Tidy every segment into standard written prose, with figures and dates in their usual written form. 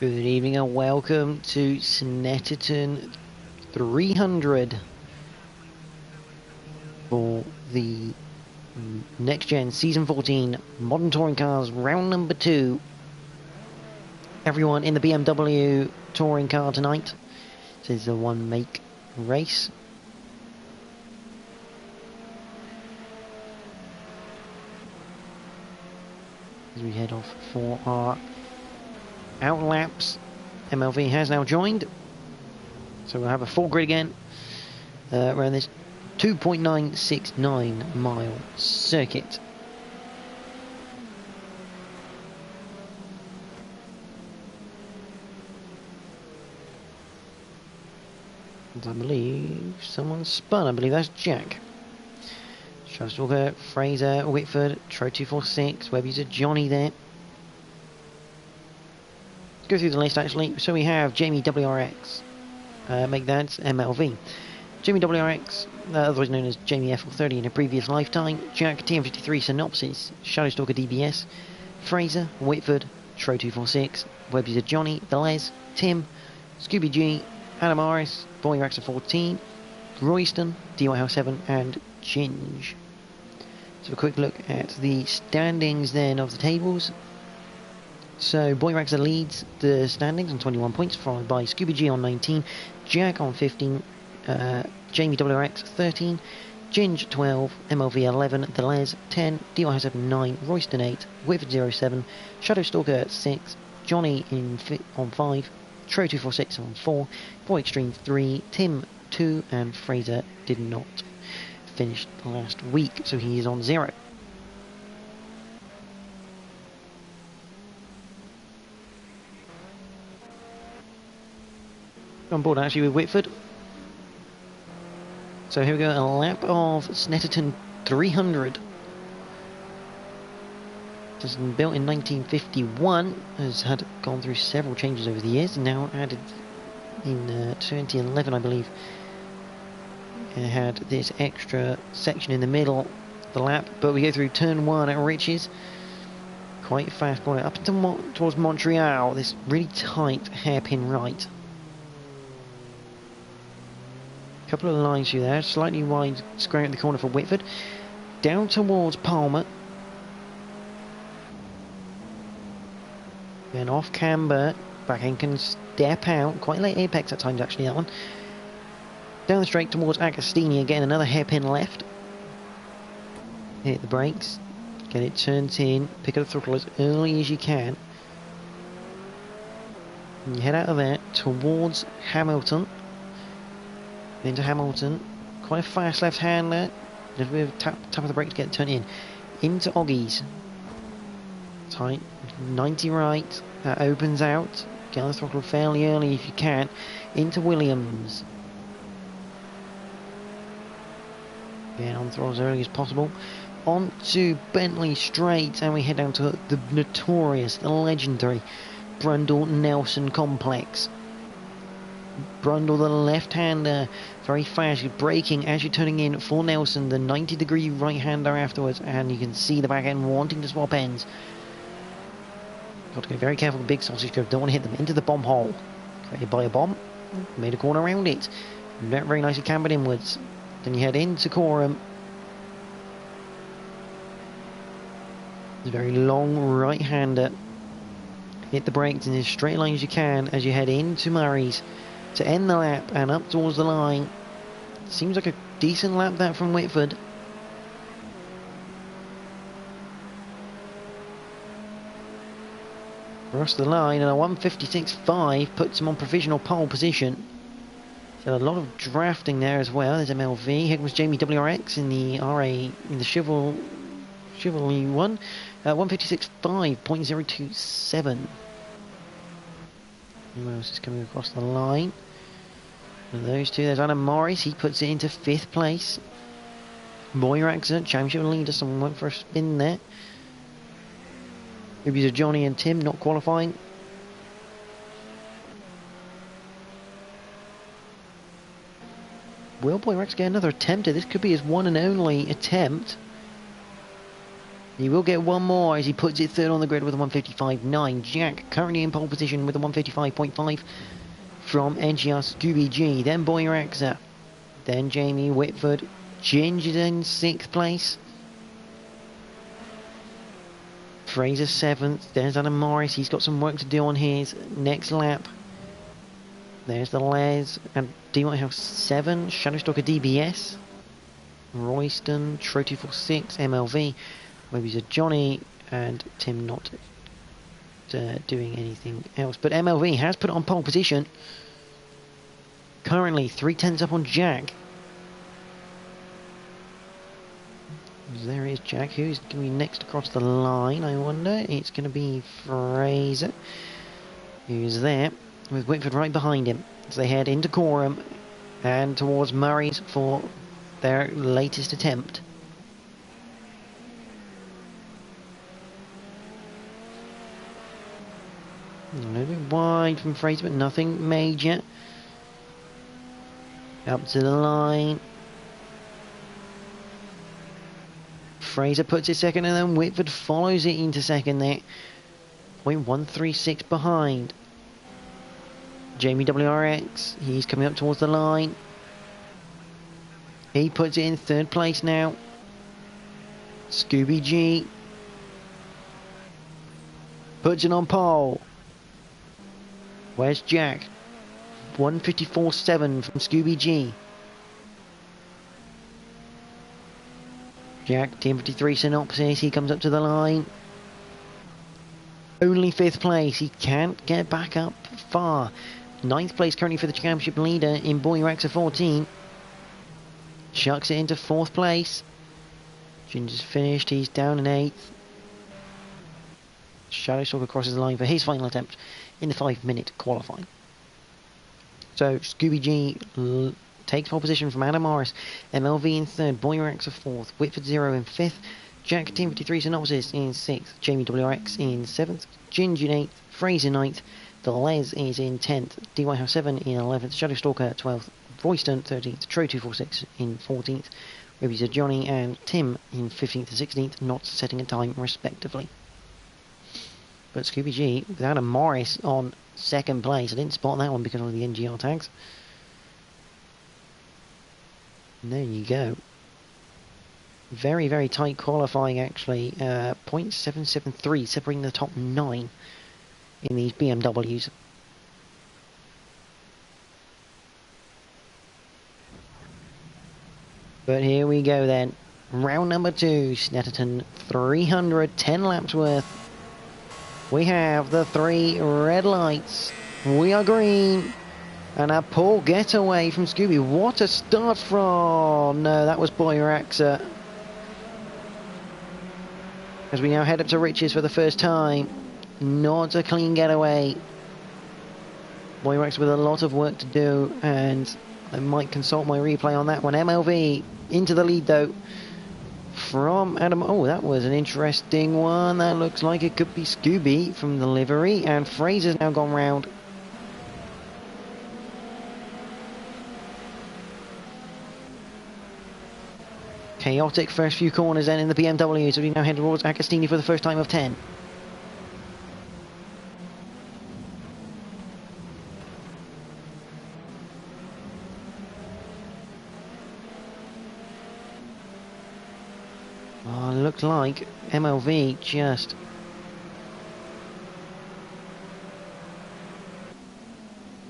Good evening and welcome to Snetterton 300 for the Next Gen Season 14 Modern Touring Cars round number 2. Everyone in the BMW touring car tonight. This is a one make race. As we head off for our outlaps, MLV has now joined, so we'll have a full grid again around this 2.969 mile circuit. And I believe someone spun. I believe that's Jack. Stalker, Fraser, Whitford, Tro 246, web user Johnny there. Let's go through the list actually. So we have Jamie WRX, make that MLV. Jamie WRX, otherwise known as Jamie F14 in a previous lifetime. Jack TM53 Synopsis, Shadowstalker DBS, Fraser, Whitford, Tro 246, web user Johnny, The Les, Tim, Scooby G, Adam Morris, Boy Raxer 14, Royston, DY House 7, and Ginge. So a quick look at the standings then of the tables. So Boy Raxer leads the standings on 21 points, followed by Scooby G on 19, Jack on 15, Jamie WRX 13, Ginge 12, MLV 11, The Les 10, DY 7 9, Royston 8, Whitford 07, Shadowstalker 6, Johnny on 5, Tro 246 on 4, Boy Extreme 3, Tim 2, and Fraser did not finish last week, so he is on 0. On board actually with Whitford. So here we go, a lap of Snetterton 300. This has been built in 1951, has gone through several changes over the years, now added in 2011 I believe. It had this extra section in the middle of the lap, but we go through turn 1 at Riches. Quite fast going up towards Montreal, this really tight hairpin right. Couple of lines through there, slightly wide square at the corner for Whitford. Down towards Palmer. Then off camber, back end can step out, quite late apex at times actually that one. Down the straight towards Agostini again, another hairpin left. Hit the brakes, get it turned in, pick up the throttle as early as you can. And you head out of there towards Hamilton. Into Hamilton, quite a fast left hander, just with a tap of the brake to get it turned in. Into Oggies. Tight, 90 right, that opens out. Get on the throttle fairly early if you can. Into Williams. Get on the throttle as early as possible. On to Bentley Straight, and we head down to the notorious, the legendary Brundle Nelson complex. Brundle, the left-hander, very fast, you're braking as you're turning in for Nelson, the 90-degree right-hander afterwards, and you can see the back end wanting to swap ends. Got to go very careful with big sausage curve, don't want to hit them into the bomb hole. Created by a bomb, made a corner around it, not very nicely cambered inwards. Then you head into Coram. It's a very long right-hander. Hit the brakes in as straight line as you can as you head into Murray's to end the lap and up towards the line. Seems like a decent lap that from Whitford. Across the line, and a 156.5 puts him on provisional pole position. So a lot of drafting there as well. There's MLV. Here comes Jamie WRX in the RA, in the Chivalry one. 156.5.027. Who else is coming across the line? And those two, there's Adam Morris, he puts it into 5th place. Boy Raxer, championship leader, someone went for a spin there. Maybe Johnny and Tim not qualifying. Will Boy Raxer get another attempt at this? Could be his one and only attempt. He will get one more as he puts it third on the grid with a 155.9. Jack currently in pole position with a 155.5 from NGR Scooby G. Then Boyraxa. Then Jamie Whitford. Ginger's in 6th place. Fraser 7th. There's Adam Morris. He's got some work to do on his next lap. There's the Les. And D-White House 7. Shadowstalker DBS. Royston. Tro246. MLV. Maybe it's Johnny. And Tim not doing anything else. But MLV has put it on pole position. Currently 3/10 up on Jack. There is Jack. Who's going to be next across the line, I wonder? It's going to be Fraser, who's there, with Whitford right behind him. As they head into Coram and towards Murray's for their latest attempt. A little bit wide from Fraser, but nothing major. Up to the line. Fraser puts it second, and then Whitford follows it into second there. 0.136 behind. Jamie WRX, he's coming up towards the line. He puts it in 3rd place now. Scooby G puts it on pole. Where's Jack? 154.7 from Scooby G. Jack, TM53 Synopsis, he comes up to the line. Only 5th place, he can't get back up far. 9th place currently for the championship leader in Boyraxa 14. Chucks it into 4th place. Ginger's finished, he's down in 8th. Shadowstalker crosses the line for his final attempt in the 5-minute qualifying. So Scooby G takes pole position from Adam Morris. MLV in 3rd, Boyraxa 4th, Whitford 0 in 5th, Jack TM53 Synopsis in 6th, Jamie WRX in 7th, Ginger in 8th, Fraser 9th, the Les is in 10th, D-White House 7 in 11th, Shadowstalker 12th, Royston 13th, Tro246 in 14th, Ruby's Johnny and Tim in 15th and 16th, not setting a time respectively. But Scooby G, with Adam Morris on 2nd place. I didn't spot that one because of the NGR tags. And there you go. Very, very tight qualifying actually. 0.773 separating the top 9 in these BMWs. But here we go then. Round number 2, Snetterton 300, 10 laps worth. We have the 3 red lights. We are green. And a poor getaway from Scooby. What a start from... No, that was Boyraxa. As we now head up to Riches for the first time. Not a clean getaway. Boyraxa with a lot of work to do. And I might consult my replay on that one. MLV into the lead though. From Adam, oh, that was an interesting one. That looks like it could be Scooby from the livery, and Fraser's now gone round. Chaotic first few corners then in the BMW, so we now head towards Agostini for the first time of 10. Oh, looked like MLV just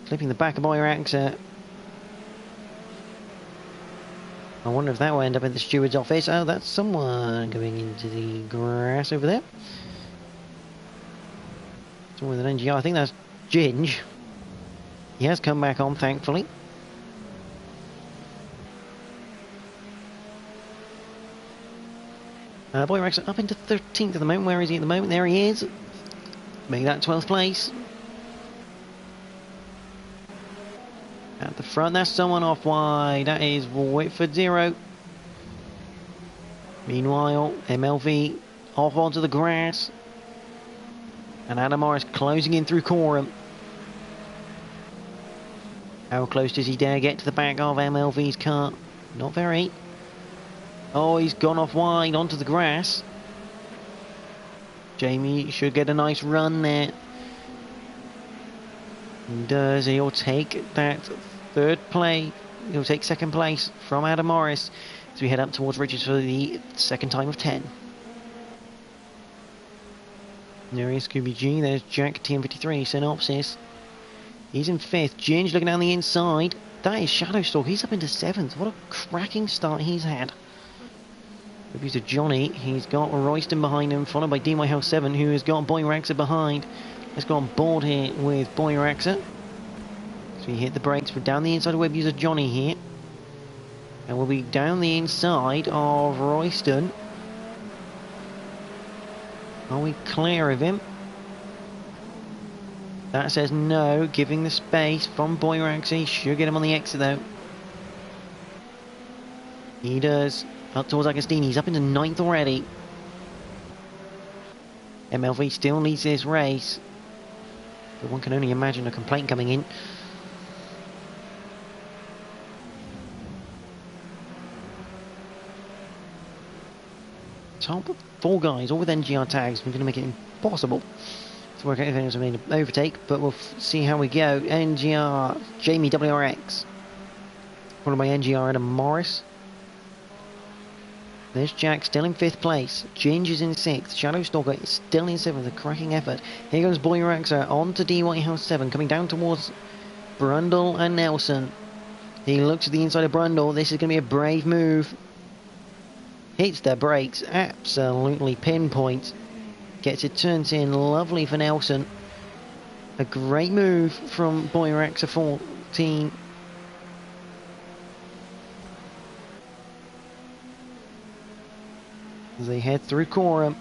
flipping the back of Boyraxa. I wonder if that will end up in the steward's office. Oh, that's someone going into the grass over there. Someone with an NGR. I think that's Ginge. He has come back on, thankfully. Boyraxa up into 13th at the moment. Where is he at the moment? There he is. Make that 12th place. At the front, that's someone off wide. That is Whitford 0. Meanwhile, MLV off onto the grass. And Adam Morris closing in through Coram. How close does he dare get to the back of MLV's car? Not very. Oh, he's gone off wide onto the grass. Jamie should get a nice run there. Does he'll take that third play? He'll take second place from Adam Morris as we head up towards Richards for the second time of 10. There is Scooby G. There's Jack TM53 Synopsis. He's in 5th. Ginge looking down the inside. That is Shadowstalk. He's up into 7th. What a cracking start he's had. Reviews of Johnny. He's got Royston behind him, followed by DY House 7, who has got Boy Raxa behind. Let's go on board here with Boy Raxa. So we hit the brakes. We're down the inside of web user Johnny here. And we'll be down the inside of Royston. Are we clear of him? That says no, giving the space from Boy Raxa. He should get him on the exit though. He does. Up towards Agostini. He's up into 9th already. MLV still leads this race. But one can only imagine a complaint coming in. Top 4 guys, all with NGR tags. We're going to make it impossible to work out if anyone's made an overtake, but we'll see how we go. NGR, Jamie WRX. Followed by NGR Adam Morris. There's Jack still in 5th place. Ginge is in 6th. Shadowstalker is still in 7th. A cracking effort. Here goes Boy Raxa on to DY House 7. Coming down towards Brundle and Nelson. He looks at the inside of Brundle. This is going to be a brave move. Hits the brakes. Absolutely pinpoint. Gets it turned in. Lovely for Nelson. A great move from Boy Raxa 14. As they head through Coram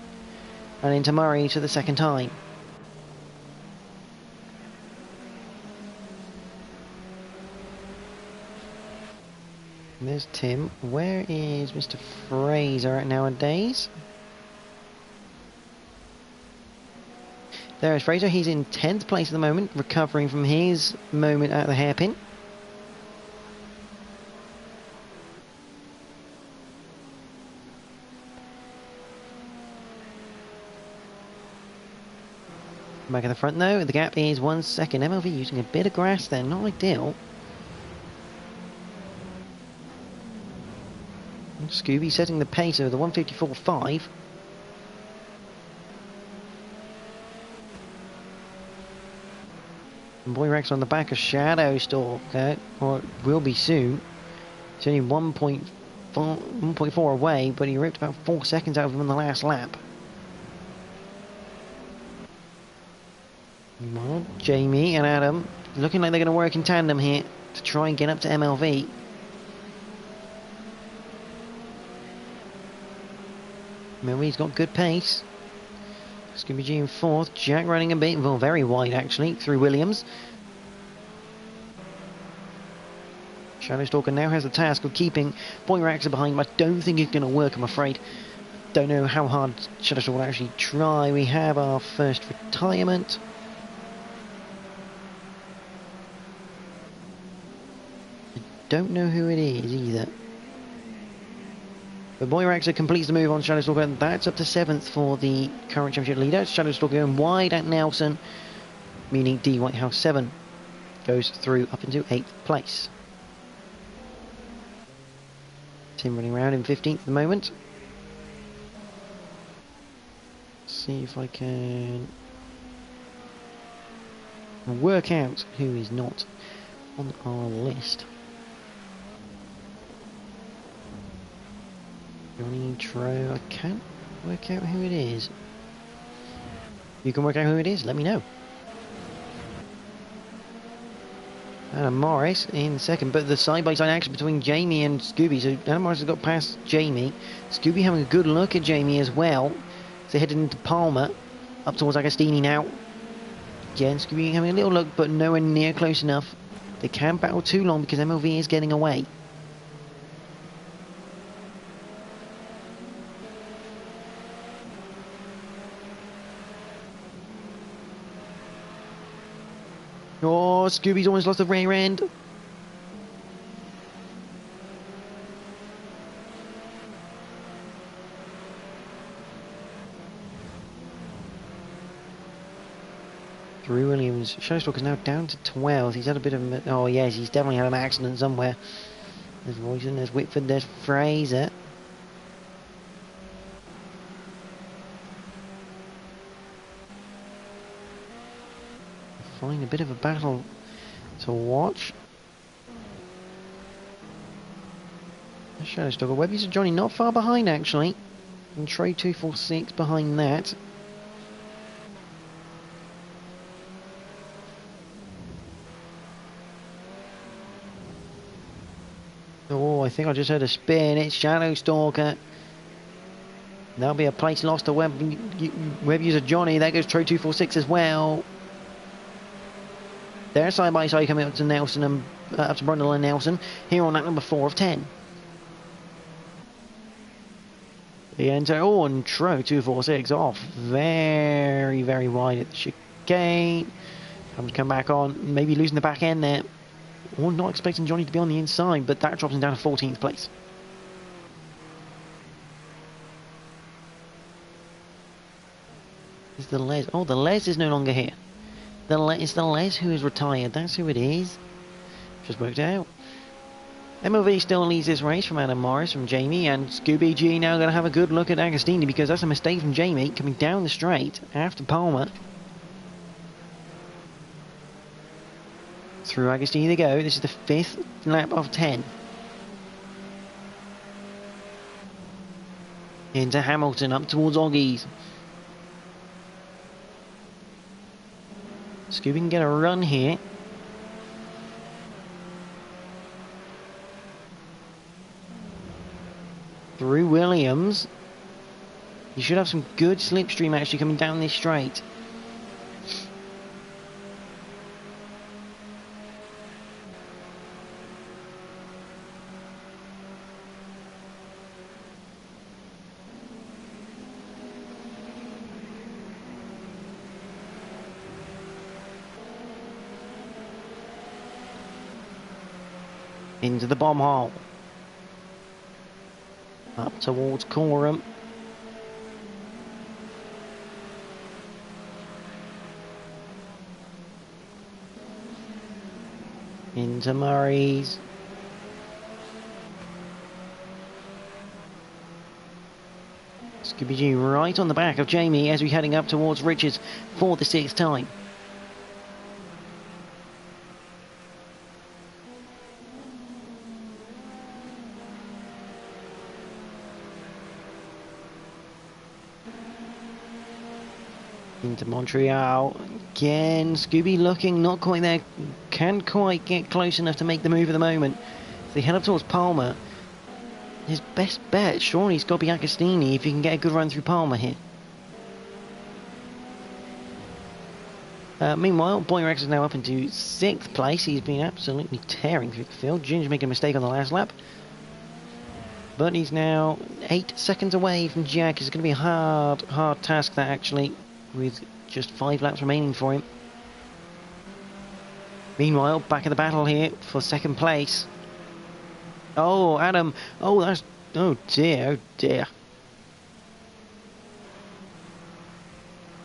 and into Murray for the second time. And there's Tim. Where is Mr. Fraser at nowadays? There is Fraser. He's in 10th place at the moment, recovering from his moment at the hairpin. Back at the front though, the gap is 1 second. MLV using a bit of grass there, not ideal. And Scooby setting the pace over the 154.5. And Boy Rex on the back of Shadowstalker, or it will be soon. It's only 1.4 away, but he ripped about 4 seconds out of him on the last lap. Well, Jamie and Adam looking like they're going to work in tandem here to try and get up to MLV. MLV's got good pace. Scooby G in 4th. Jack running a bit, well, very wide actually, through Williams. Shadowstalker now has the task of keeping Boy Raxa behind, but I don't think it's going to work, I'm afraid. Don't know how hard Shadowstalker will actually try. We have our first retirement. Don't know who it is either. But Boy Raxa completes the move on Shadowstalker, and that's up to 7th for the current championship leader. Shadowstalker going wide at Nelson, meaning D Whitehouse 7 goes through up into 8th place. Tim running around in 15th at the moment. See if I can work out who is not on our list. Johnny Tro, I can't work out who it is. You can work out who it is, let me know. Adam Morris in 2nd, but the side-by-side action between Jamie and Scooby. So Adam Morris has got past Jamie. Scooby having a good look at Jamie as well. So headed into Palmer, up towards Agostini now. Again, Scooby having a little look, but nowhere near close enough. They can't battle too long because MLV is getting away. Oh, Scooby's almost lost the rear end. Through Williams. Showstalker's now down to 12th. He's had a bit of a... Oh, yes, he's definitely had an accident somewhere. There's Royson, there's Whitford, there's Fraser. Find a bit of a battle to watch. Shadowstalker. Web user Johnny not far behind, actually. And Trade 246 behind that. Oh, I think I just heard a spin. It's Shadowstalker. There'll be a place lost to web user Johnny. There goes Trade 246 as well. They're side by side coming up to Nelson and up to Brundle and Nelson here on lap number 4 of 10. The enter. Oh, and Tro 246 off very, very wide at the chicane. Having to come back on, maybe losing the back end there. Or not expecting Johnny to be on the inside, but that drops him down to 14th place. Is the Les? Oh, the Les is no longer here. It's the Les who is retired. That's who it is. Just worked out. MLV still leads this race from Adam Morris, from Jamie, and Scooby G now going to have a good look at Agostini because that's a mistake from Jamie coming down the straight after Palmer. Through Agostini they go. This is the 5th lap of 10. Into Hamilton, up towards Oggies. Scooby can get a run here. Through Williams. You should have some good slipstream actually coming down this straight. Into the bomb hole. Up towards Coram. Into Murray's. Scooby G right on the back of Jamie as we're heading up towards Richards for the 6th time. Into Montreal again. Scooby looking not quite there, can't quite get close enough to make the move at the moment. As they head up towards Palmer, his best bet surely has got to be Agostini if he can get a good run through Palmer here. Meanwhile, Boyrex is now up into 6th place. He's been absolutely tearing through the field. Ginge making a mistake on the last lap, but he's now 8 seconds away from Jack. It's going to be a hard task that actually, with just 5 laps remaining for him. Meanwhile, back in the battle here for 2nd place. Oh, Adam. Oh, that's... Oh, dear. Oh, dear.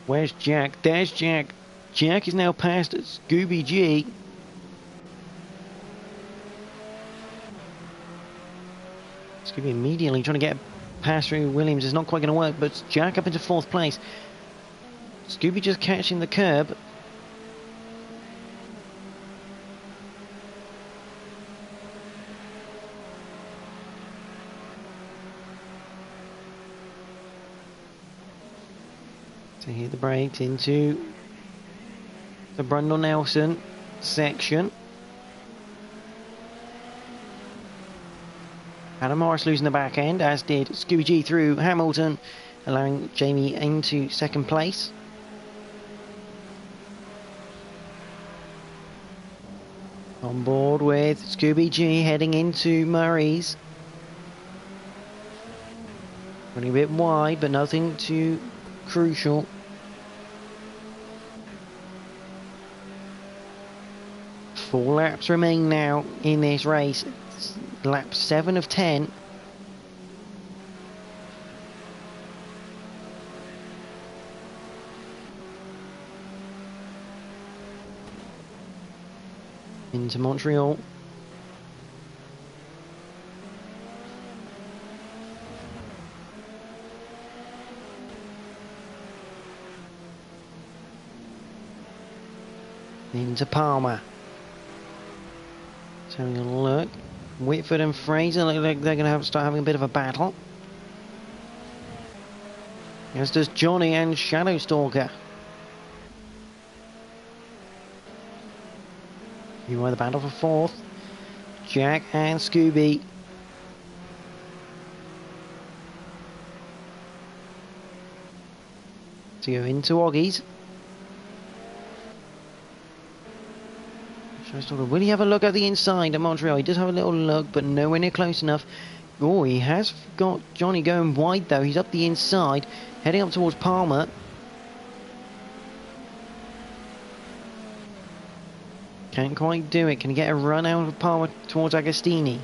Where's Jack? There's Jack. Jack is now past Scooby G. Scooby immediately trying to get past through Williams. It's not quite going to work, but Jack up into 4th place. Scooby just catching the curb. So here the brakes into the Brundle Nelson section. Adam Morris losing the back end, as did Scooby G through Hamilton, allowing Jamie into 2nd place. On board with Scooby G heading into Murray's. Running a bit wide, but nothing too crucial. Four laps remain now in this race. It's lap 7 of 10. into Montreal. Into Palmer. So having a look. Whitford and Fraser look like they're going to start having a bit of a battle. As does Johnny and Shadowstalker. You are the battle for fourth. Jack and Scooby. To go into Oggies. Will he have a look at the inside at Montreal? He does have a little look, but nowhere near close enough. Oh, he has got Johnny going wide though. He's up the inside, heading up towards Palmer. Can't quite do it. Can he get a run out of Palmer towards Agostini?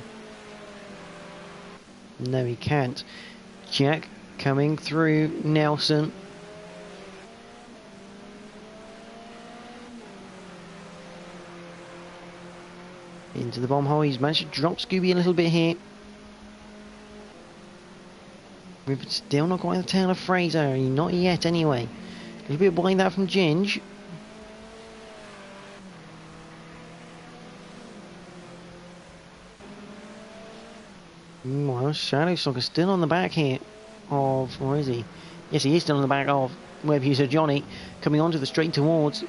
No, he can't. Jack coming through Nelson. Into the bomb hole. He's managed to drop Scooby a little bit here. We're still not quite the tail of Fraser. Not yet, anyway. A little bit behind that from Ginge. Well, Shadowstalker still on the back here of... Where is he? Yes, he is still on the back of web user Johnny. Coming onto the straight towards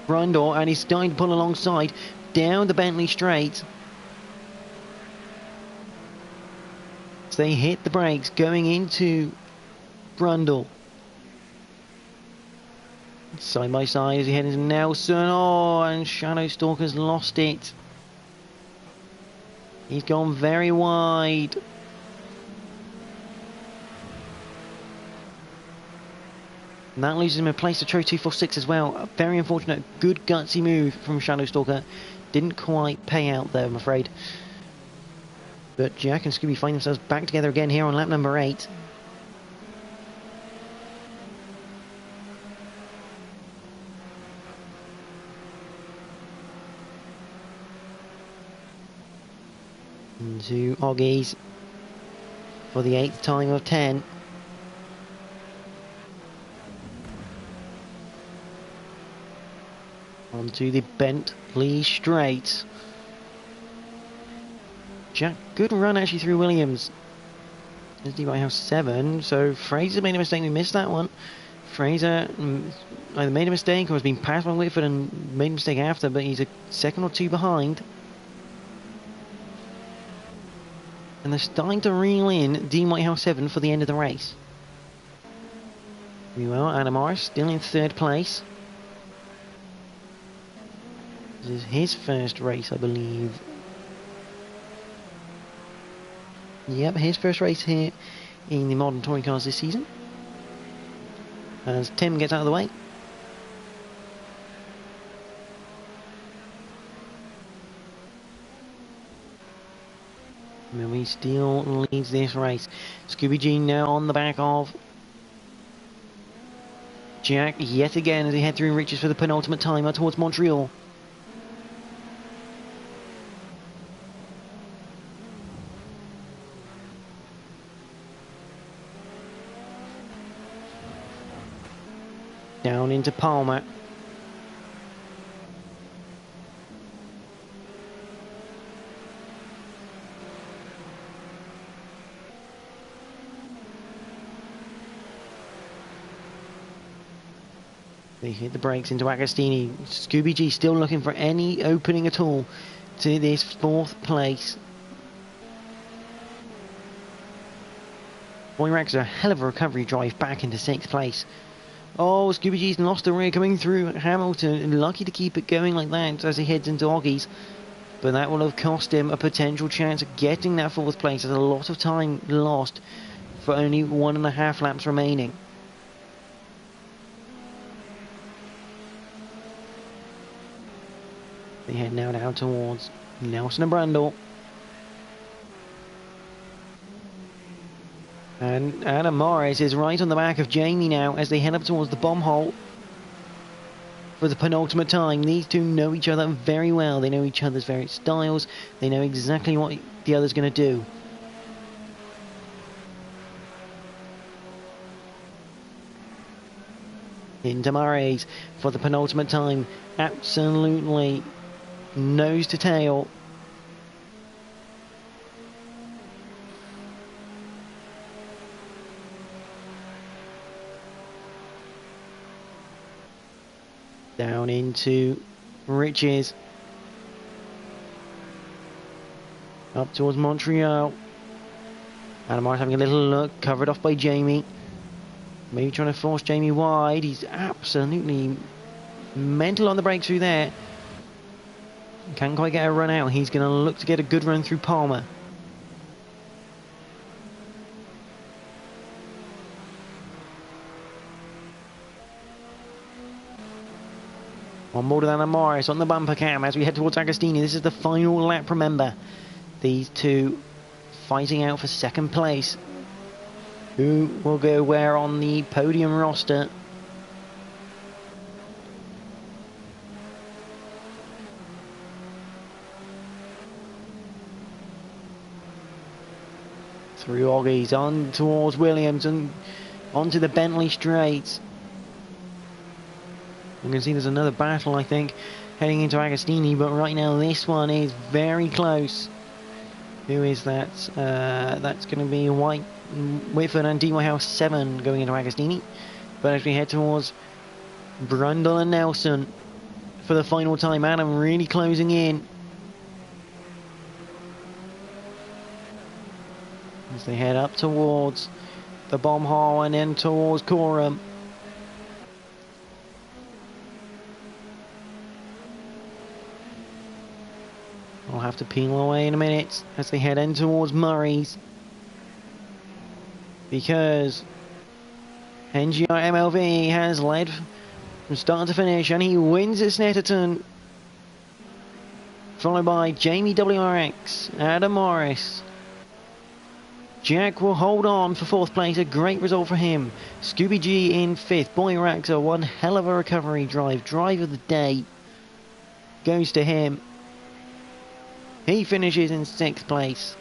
Brundle, and he's starting to pull alongside down the Bentley straight. So they hit the brakes going into Brundle. Side by side as he heads into Nelson. Oh, and Shadowstalker's lost it. He's gone very wide. And that loses him a place to Tro 246 as well. A very unfortunate, good gutsy move from Shadowstalker. Didn't quite pay out though, I'm afraid. But Jack and Scooby find themselves back together again here on lap number 8. Into Oggies for the 8th time of 10. Onto the Bentley straight. Jack, good run actually through Williams. SD by house 7, so Fraser made a mistake, we missed that one. Fraser either made a mistake or has been passed by Whitford and made a mistake after, but he's a second or two behind. And they're starting to reel in Dean Whitehouse 7 for the end of the race. Meanwhile, Adam Morris still in 3rd place. This is his first race, I believe. Yep, his first race here in the modern touring cars this season. As Tim gets out of the way. Millie still leads this race. Scooby G now on the back of Jack yet again as he head through Riches for the penultimate timer towards Montreal. Down into Palmer. They hit the brakes into Agostini. Scooby G still looking for any opening at all to this 4th place. Boy Rex a hell of a recovery drive back into 6th place. Oh, Scooby G's lost the rear coming through Hamilton. Lucky to keep it going like that as he heads into Oggies. But that will have cost him a potential chance of getting that 4th place. There's a lot of time lost for only 1.5 laps remaining. They head now down towards Nelson and Brundle. And Adam Morris is right on the back of Jamie now as they head up towards the bomb hole. for the penultimate time. These two know each other very well. They know each other's various styles. They know exactly what the other's going to do. Into Murray's for the penultimate time. Absolutely nose to tail. Down into Riches. Up towards Montreal. Adam Morris having a little look, covered off by Jamie. Maybe trying to force Jamie wide. He's absolutely mental on the breakthrough there. Can't quite get a run out. He's going to look to get a good run through Palmer. On board with Adam Morris on the bumper cam as we head towards Agostini. This is the final lap, remember. These two fighting out for second place. Who will go where on the podium roster? Through Oggies on towards Williams and onto the Bentley straight. I'm going to see there's another battle, I think, heading into Agostini, but right now this one is very close. Who is that? That's going to be Whitford and D Whitehouse 7 going into Agostini. But as we head towards Brundle and Nelson for the final time, Adam really closing in. As they head up towards the bomb hole and then towards Coram. I'll have to peel away in a minute as they head in towards Murray's. Because NGR MLV has led from start to finish and he wins at Snetterton. Followed by Jamie WRX, Adam Morris. Jack will hold on for 4th place, a great result for him. Scooby G in 5th. Boy Raxa, one hell of a recovery drive. Drive of the day goes to him. He finishes in 6th place.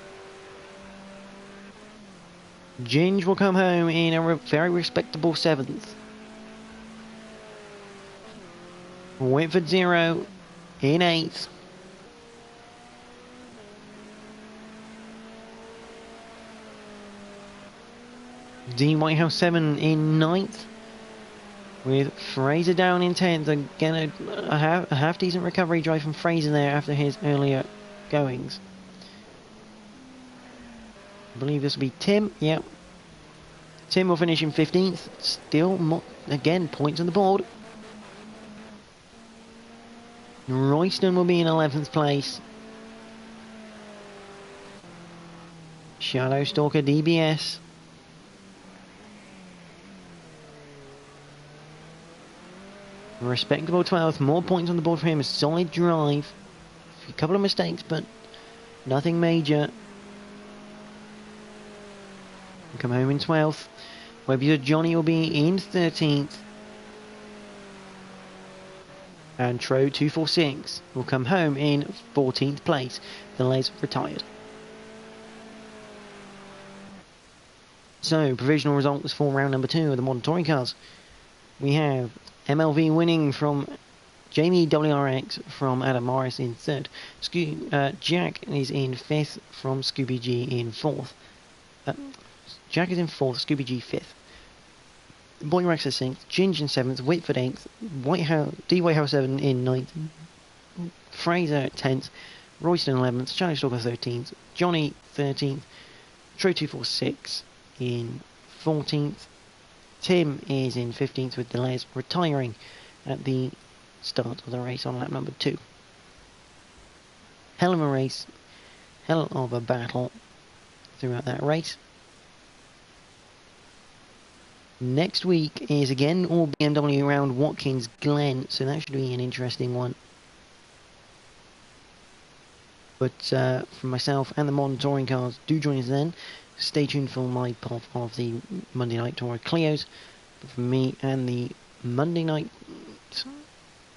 Ginge will come home in a very respectable 7th. Whitford 0 in 8th. D Whitehouse 7 in 9th. With Fraser down in 10th. Again, a half decent recovery drive from Fraser there after his earlier goings. I believe this will be Tim. Yep. Tim will finish in 15th. Still, again, points on the board. Royston will be in 11th place. Shadowstalker DBS. Respectable 12th. More points on the board for him. A solid drive. A couple of mistakes, but nothing major. Come home in 12th. Webster Johnny will be in 13th. And Tro 246 will come home in 14th place. The Les retired. So, provisional results for round number 2 of the Modern Touring Cars. We have MLV winning from Jamie WRX from Adam Morris in 3rd. Jack is in 5th from Scooby G in 4th. Jack is in 4th, Scooby G 5th. Boy Rex is 6th, Ginge in 7th, Whitford 8th, D Whitehouse 7 in 9th, Fraser at 10th, Royston 11th, Shadowstalker 13th, Johnny 13th, Tro 246 in 14th, Tim is in 15th with Deleuze retiring at the start of the race on lap number 2. Hell of a race, hell of a battle throughout that race. Next week is again all BMW around Watkins Glen, so that should be an interesting one. But for myself and the Modern Touring Cars, do join us then. Stay tuned for my part of the Monday Night Tour Clios. But for me and the Monday Night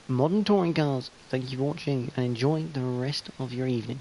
modern touring cars. Thank you for watching and enjoy the rest of your evening.